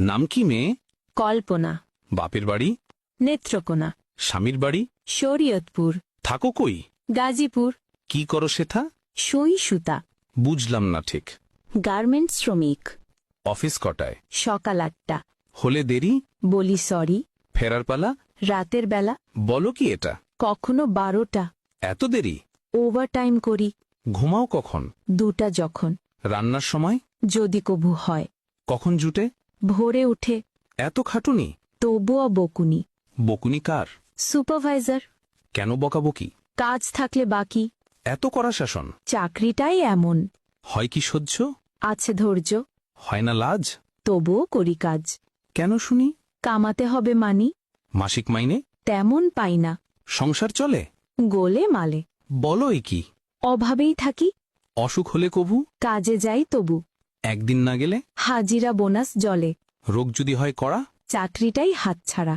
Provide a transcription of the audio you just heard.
নাম কি মেয়ে? কল্পনা। বাপের বাড়ি? নেত্রকোনা। স্বামীর বাড়ি? শরীয়তপুর। থাকো কই? গাজীপুর। কি করো সেথা? সুই সুতা। বুঝলাম না ঠিক। গার্মেন্টস শ্রমিক। অফিস কটায়? সকাল 8টা। হলে দেরি? বলি সরি। ফেরার পালা? রাতের বেলা। বলো কি এটা? কখনো 12টা। এত দেরি? ওভারটাইম করি। ঘুমাও কখন? 2টা যখন। রান্নার সময়? যদি কভু হয়। কখন জুটে? ভোরে উঠে। এত খাটুনি? তবুও বকুনি। বকুনি কার? সুপারভাইজার। কেন বকাবকি? কাজ থাকলে বাকি। এত কড়া শাসন? চাকরিটাই এমন। হয় কি সহ্য? আছে ধৈর্য। হয় না লাজ? তবুও করি কাজ। কেন শুনি? কামাতে হবে মানি। মাসিক মাইনে? তেমন পাই না। সংসার চলে? গোলে মালে। বলো এ কি? অভাবেই থাকি। অসুখ হলে কবু? কাজে যাই তবু। একদিন না গেলে? হাজিরা বোনাস জলে। রোগ যদি হয় কড়া? চাকরিটাই হাতছাড়া।